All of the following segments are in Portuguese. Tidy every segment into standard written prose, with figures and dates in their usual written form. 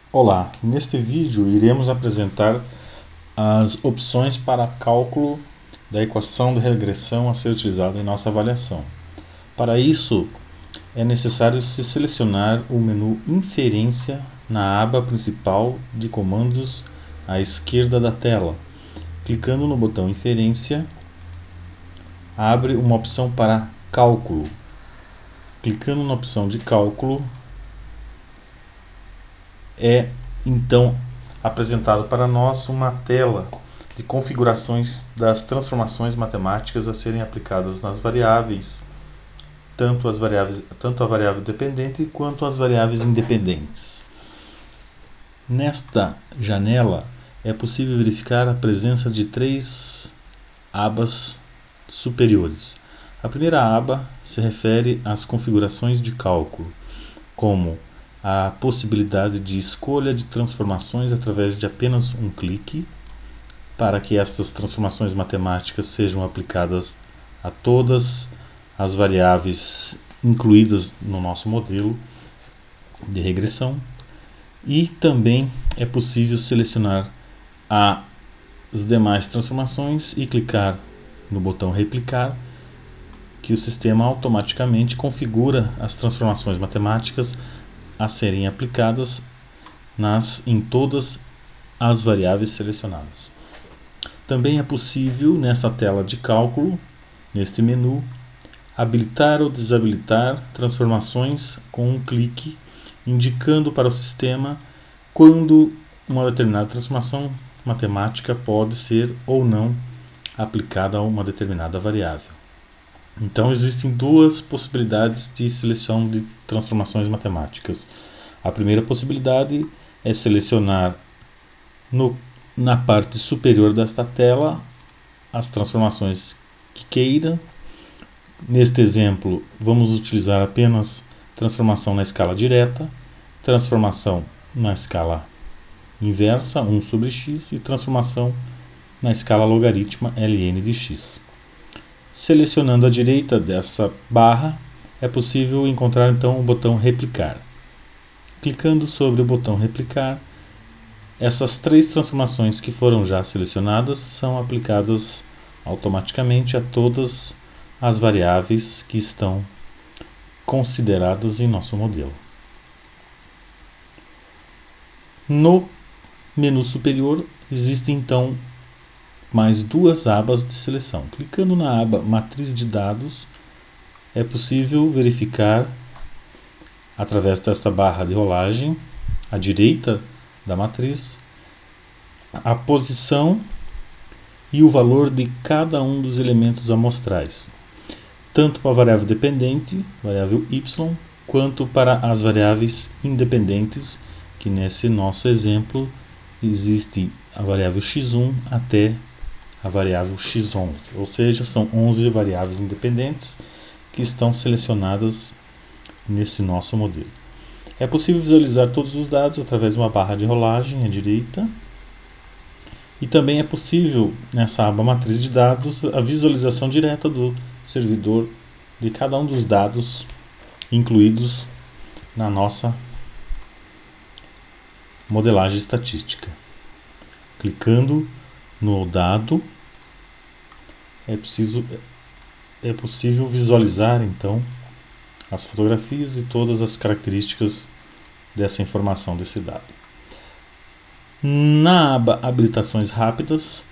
Olá, neste vídeo iremos apresentar as opções para cálculo da equação de regressão a ser utilizada em nossa avaliação. Para isso, é necessário se selecionar o menu Inferência na aba principal de comandos à esquerda da tela. Clicando no botão Inferência, abre uma opção para Cálculo. Clicando na opção de Cálculo, é então apresentado para nós uma tela de configurações das transformações matemáticas a serem aplicadas nas variáveis, tanto a variável dependente quanto as variáveis independentes. Nesta janela é possível verificar a presença de três abas superiores. A primeira aba se refere às configurações de cálculo, como a possibilidade de escolha de transformações através de apenas um clique, para que essas transformações matemáticas sejam aplicadas a todas as variáveis incluídas no nosso modelo de regressão. E também é possível selecionar as demais transformações e clicar no botão replicar, que o sistema automaticamente configura as transformações matemáticas a serem aplicadas em todas as variáveis selecionadas. Também é possível, nessa tela de cálculo, neste menu, habilitar ou desabilitar transformações com um clique, indicando para o sistema quando uma determinada transformação matemática pode ser ou não aplicada a uma determinada variável. Então, existem duas possibilidades de seleção de transformações matemáticas. A primeira possibilidade é selecionar na parte superior desta tela as transformações que queira. Neste exemplo, vamos utilizar apenas transformação na escala direta, transformação na escala inversa, 1 sobre x, e transformação na escala logarítmica, ln de x. Selecionando à direita dessa barra, é possível encontrar então o botão replicar. Clicando sobre o botão replicar, essas três transformações que foram já selecionadas são aplicadas automaticamente a todas as variáveis que estão consideradas em nosso modelo. No menu superior existem então mais duas abas de seleção. Clicando na aba Matriz de Dados, é possível verificar, através desta barra de rolagem, à direita da matriz, a posição e o valor de cada um dos elementos amostrais, tanto para a variável dependente, variável y, quanto para as variáveis independentes, que nesse nosso exemplo existe a variável x1 até a variável x11, ou seja, são 11 variáveis independentes que estão selecionadas nesse nosso modelo. É possível visualizar todos os dados através de uma barra de rolagem à direita, e também é possível, nessa aba Matriz de Dados, a visualização direta do servidor de cada um dos dados incluídos na nossa modelagem estatística. Clicando no dado, é possível visualizar então as fotografias e todas as características dessa informação desse dado. Na aba Habilitações Rápidas,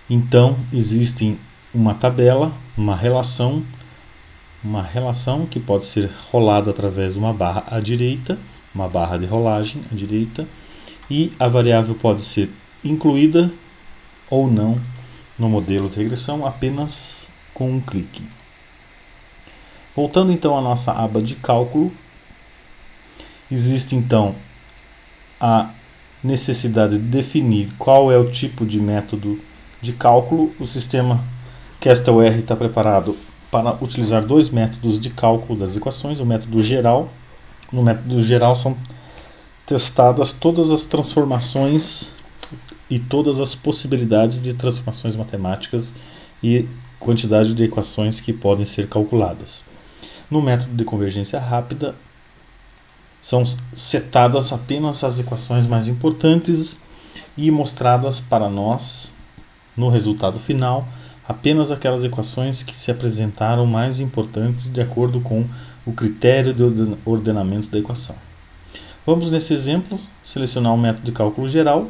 então existe uma tabela, uma relação que pode ser rolada através de uma barra à direita, uma barra de rolagem à direita, e a variável pode ser incluída ou não no modelo de regressão apenas com um clique. Voltando então à nossa aba de cálculo, existe então a necessidade de definir qual é o tipo de método de cálculo. O sistema CastlR está preparado para utilizar dois métodos de cálculo das equações, o método geral. No método geral são testadas todas as transformações e todas as possibilidades de transformações matemáticas e quantidade de equações que podem ser calculadas. No método de convergência rápida, São setadas apenas as equações mais importantes e mostradas para nós, no resultado final, apenas aquelas equações que se apresentaram mais importantes de acordo com o critério de ordenamento da equação. Vamos, nesse exemplo, selecionar um método de cálculo geral.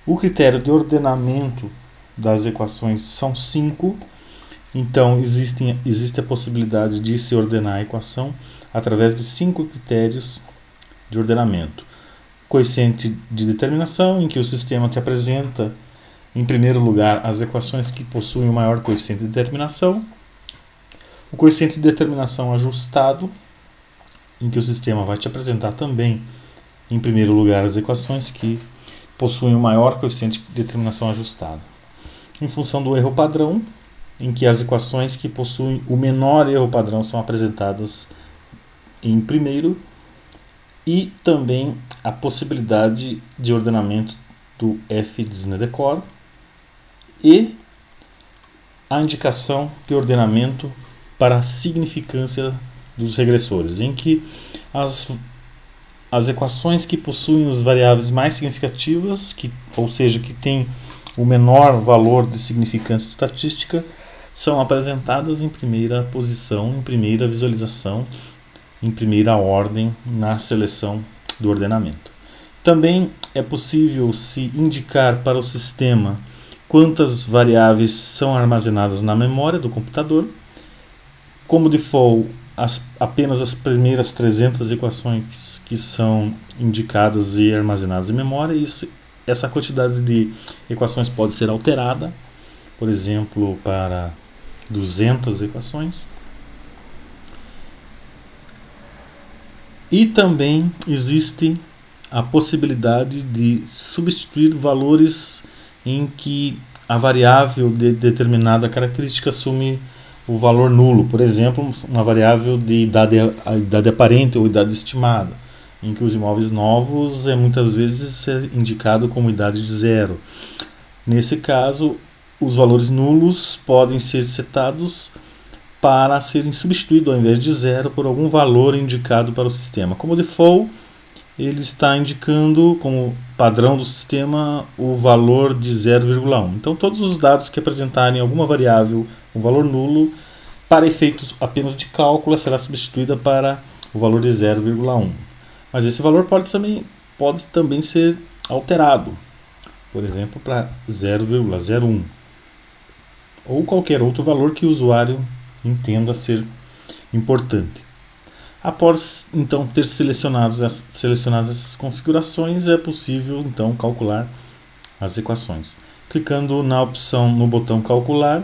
O critério de ordenamento das equações são 5, então existe a possibilidade de se ordenar a equação através de 5 critérios de ordenamento. Coeficiente de determinação, em que o sistema te apresenta, em primeiro lugar, as equações que possuem o maior coeficiente de determinação. O coeficiente de determinação ajustado, em que o sistema vai te apresentar também, em primeiro lugar, as equações que possuem o maior coeficiente de determinação ajustado. Em função do erro padrão, em que as equações que possuem o menor erro padrão são apresentadas em primeiro, e também a possibilidade de ordenamento do F de Snedeker e a indicação de ordenamento para a significância dos regressores, em que as equações que possuem as variáveis mais significativas, ou seja, que têm o menor valor de significância estatística, são apresentadas em primeira posição, em primeira visualização, em primeira ordem na seleção do ordenamento. Também é possível se indicar para o sistema quantas variáveis são armazenadas na memória do computador. Como default, apenas as primeiras 300 equações que são indicadas e armazenadas em memória. Essa quantidade de equações pode ser alterada, por exemplo, para 200 equações. E também existe a possibilidade de substituir valores em que a variável de determinada característica assume o valor nulo. Por exemplo, uma variável de idade aparente ou idade estimada, em que os imóveis novos muitas vezes é indicado como idade de 0. Nesse caso, os valores nulos podem ser setados para serem substituídos ao invés de 0 por algum valor indicado para o sistema. Como default, ele está indicando como padrão do sistema o valor de 0,1. Então, todos os dados que apresentarem alguma variável, um valor nulo, para efeitos apenas de cálculo, será substituída para o valor de 0,1. Mas esse valor pode também ser alterado, por exemplo, para 0,01 ou qualquer outro valor que o usuário entenda ser importante. Após então ter selecionado essas configurações, é possível então calcular as equações. Clicando na opção no botão calcular,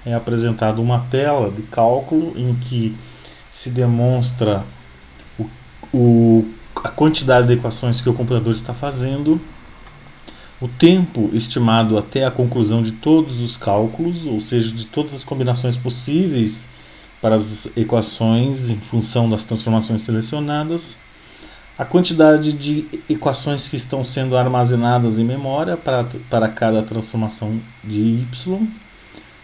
é apresentada uma tela de cálculo em que se demonstra a quantidade de equações que o computador está fazendo, o tempo estimado até a conclusão de todos os cálculos, ou seja, de todas as combinações possíveis para as equações em função das transformações selecionadas, a quantidade de equações que estão sendo armazenadas em memória para cada transformação de y,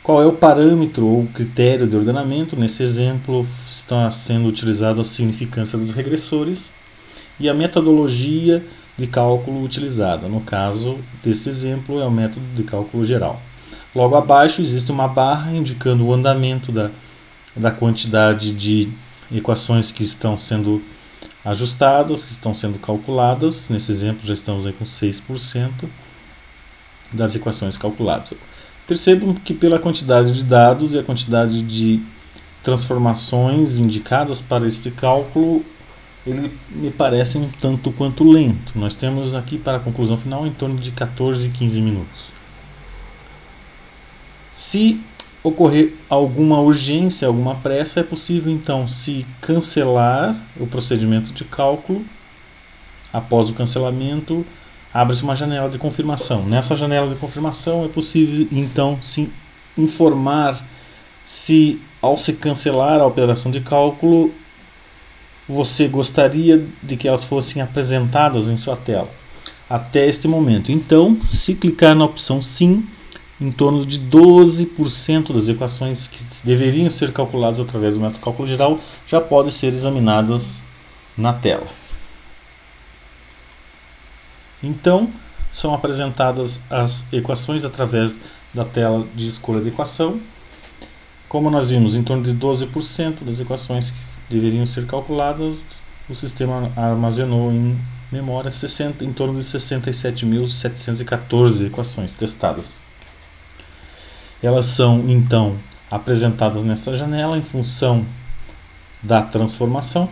qual é o parâmetro ou critério de ordenamento. Nesse exemplo está sendo utilizado a significância dos regressores e a metodologia de cálculo utilizada. No caso desse exemplo é o método de cálculo geral. Logo abaixo existe uma barra indicando o andamento da quantidade de equações que estão sendo ajustadas, que estão sendo calculadas. Nesse exemplo já estamos aí com 6% das equações calculadas. Percebam que pela quantidade de dados e a quantidade de transformações indicadas para este cálculo, ele me parece um tanto quanto lento. Nós temos aqui para a conclusão final em torno de 14 a 15 minutos. Se ocorrer alguma urgência, alguma pressa, é possível então se cancelar o procedimento de cálculo. Após o cancelamento, abre-se uma janela de confirmação. Nessa janela de confirmação é possível então se informar se, ao se cancelar a operação de cálculo, você gostaria de que elas fossem apresentadas em sua tela até este momento. Então, se clicar na opção sim, em torno de 12% das equações que deveriam ser calculadas através do método cálculo geral já podem ser examinadas na tela. Então, são apresentadas as equações através da tela de escolha de equação. Como nós vimos, em torno de 12% das equações que deveriam ser calculadas, o sistema armazenou em memória em torno de 67.714 equações testadas. Elas são, então, apresentadas nesta janela em função da transformação.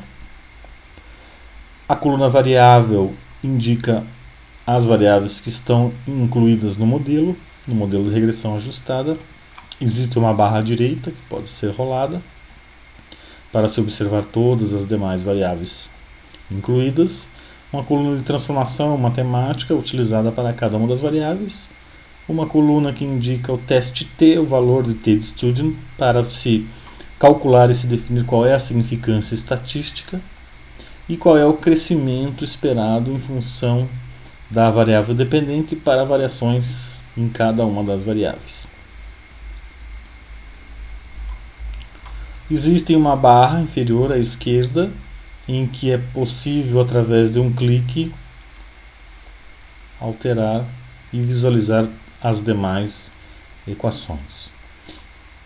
A coluna variável indica as variáveis que estão incluídas no modelo de regressão ajustada. Existe uma barra à direita que pode ser rolada para se observar todas as demais variáveis incluídas. Uma coluna de transformação matemática utilizada para cada uma das variáveis. Uma coluna que indica o teste T, o valor de T de student, para se calcular e se definir qual é a significância estatística e qual é o crescimento esperado em função da variável dependente para variações em cada uma das variáveis. Existe uma barra inferior à esquerda em que é possível, através de um clique, alterar e visualizar as demais equações.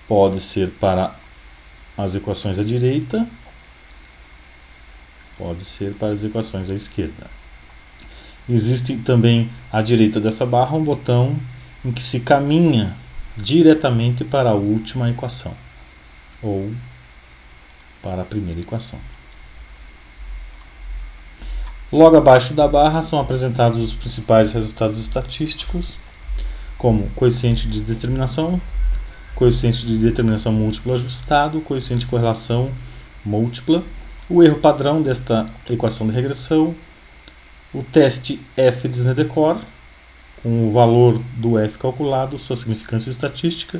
Pode ser para as equações à direita, pode ser para as equações à esquerda. Existe também à direita dessa barra um botão em que se caminha diretamente para a última equação ou para a primeira equação. Logo abaixo da barra são apresentados os principais resultados estatísticos, como coeficiente de determinação múltipla ajustado, coeficiente de correlação múltipla, o erro padrão desta equação de regressão, o teste F de Snedeker, com o valor do F calculado, sua significância estatística,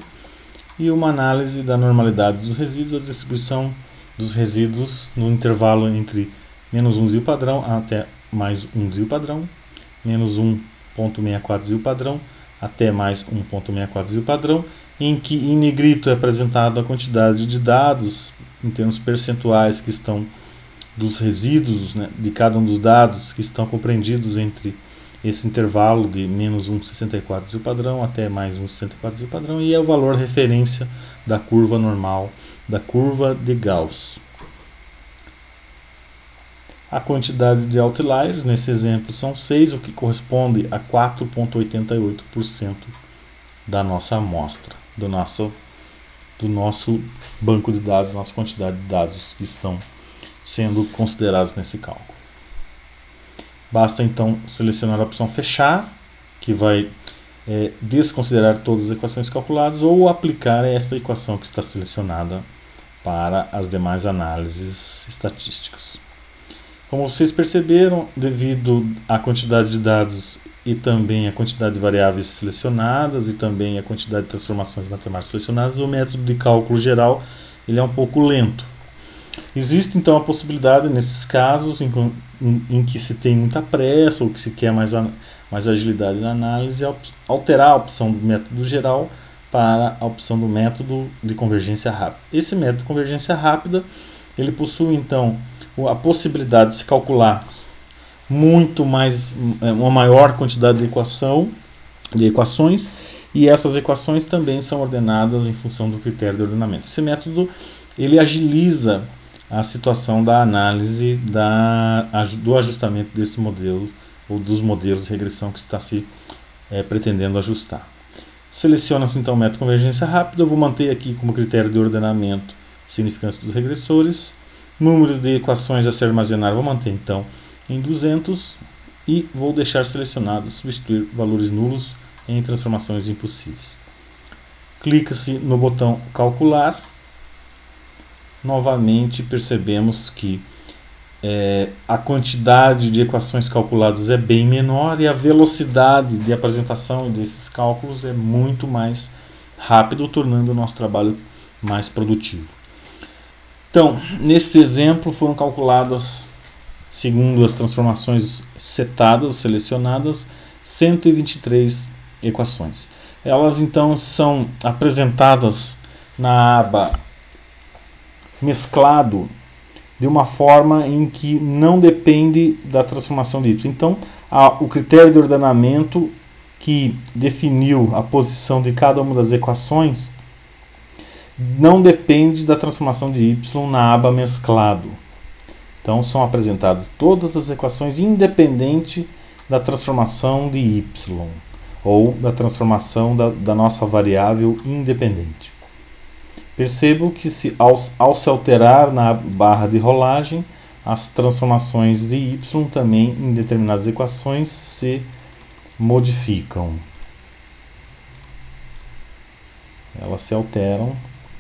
e uma análise da normalidade dos resíduos, a distribuição dos resíduos no intervalo entre menos 1 desvio padrão até mais 1 desvio padrão, menos 1,64 desvio padrão até mais 1,64 desvio padrão, em que em negrito é apresentada a quantidade de dados em termos percentuais que estão dos resíduos, né, de cada um dos dados que estão compreendidos entre esse intervalo de menos 1,64 desvio padrão até mais 1,64 desvio padrão, e é o valor referência da curva normal, da curva de Gauss. A quantidade de outliers nesse exemplo são 6, o que corresponde a 4,88% da nossa amostra, do nosso banco de dados, nossa quantidade de dados que estão sendo considerados nesse cálculo. Basta então selecionar a opção fechar, que vai desconsiderar todas as equações calculadas, ou aplicar esta equação que está selecionada para as demais análises estatísticas. Como vocês perceberam, devido à quantidade de dados e também à quantidade de variáveis selecionadas e também à quantidade de transformações matemáticas selecionadas, o método de cálculo geral ele é um pouco lento. Existe então a possibilidade, nesses casos em que se tem muita pressa ou que se quer mais agilidade na análise, alterar a opção do método geral para a opção do método de convergência rápida. Esse método de convergência rápida ele possui então a possibilidade de se calcular uma maior quantidade de equações, e essas equações também são ordenadas em função do critério de ordenamento. Esse método ele agiliza a situação da análise do ajustamento desse modelo ou dos modelos de regressão que está se pretendendo ajustar. Seleciona-se então o método de convergência rápida. Eu vou manter aqui como critério de ordenamento significância dos regressores. Número de equações a ser armazenado vou manter então em 200 e vou deixar selecionado substituir valores nulos em transformações impossíveis. Clica-se no botão calcular. Novamente percebemos que a quantidade de equações calculadas é bem menor e a velocidade de apresentação desses cálculos é muito mais rápido, tornando o nosso trabalho mais produtivo. Então, nesse exemplo foram calculadas, segundo as transformações setadas, selecionadas, 123 equações. Elas então são apresentadas na aba mesclado de uma forma em que não depende da transformação de y. Então, o critério de ordenamento que definiu a posição de cada uma das equações não depende da transformação de y na aba mesclado. Então, são apresentadas todas as equações independente da transformação de y ou da transformação da nossa variável independente. Percebo que ao se alterar na barra de rolagem, as transformações de y também em determinadas equações se modificam. Elas se alteram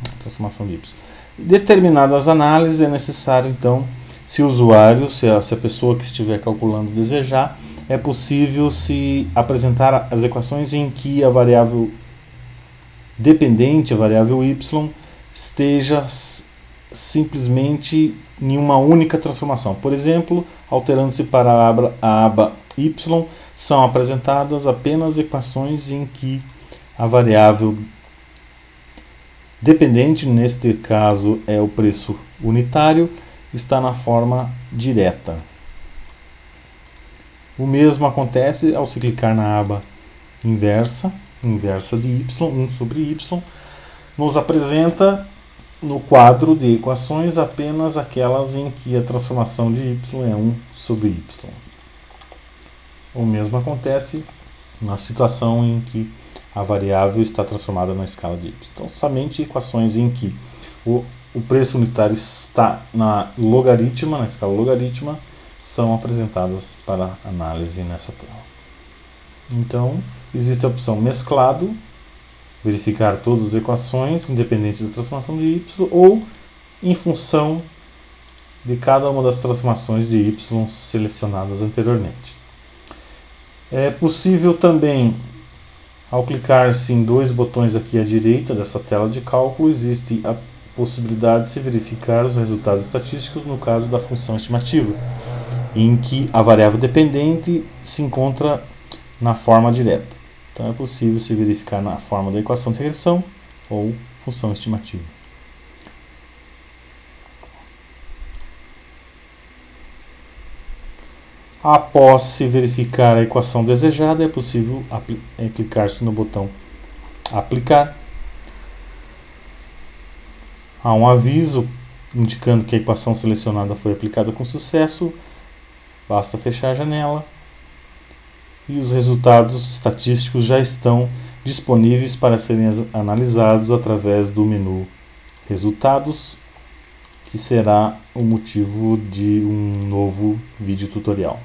na transformação de y. Em determinadas análises é necessário, então, se o usuário, se a pessoa que estiver calculando desejar, é possível se apresentar as equações em que a variável dependente, a variável y, esteja simplesmente em uma única transformação. Por exemplo, alterando-se para a aba y, são apresentadas apenas equações em que a variável dependente, neste caso é o preço unitário, está na forma direta. O mesmo acontece ao se clicar na aba inversa de y, 1 sobre y, nos apresenta no quadro de equações apenas aquelas em que a transformação de y é 1 sobre y. O mesmo acontece na situação em que a variável está transformada na escala de y. Então, somente equações em que o preço unitário está na logaritma, na escala logaritma, são apresentadas para análise nessa tela. Então, existe a opção mesclado, verificar todas as equações, independente da transformação de y, ou em função de cada uma das transformações de y selecionadas anteriormente. É possível também, ao clicar-se em dois botões aqui à direita dessa tela de cálculo, existe a possibilidade de se verificar os resultados estatísticos no caso da função estimativa, em que a variável dependente se encontra na forma direta. Então é possível se verificar na forma da equação de regressão ou função estimativa. Após se verificar a equação desejada, é possível clicar-se no botão Aplicar. Há um aviso indicando que a equação selecionada foi aplicada com sucesso. Basta fechar a janela e os resultados estatísticos já estão disponíveis para serem analisados através do menu Resultados, que será o motivo de um novo vídeo tutorial.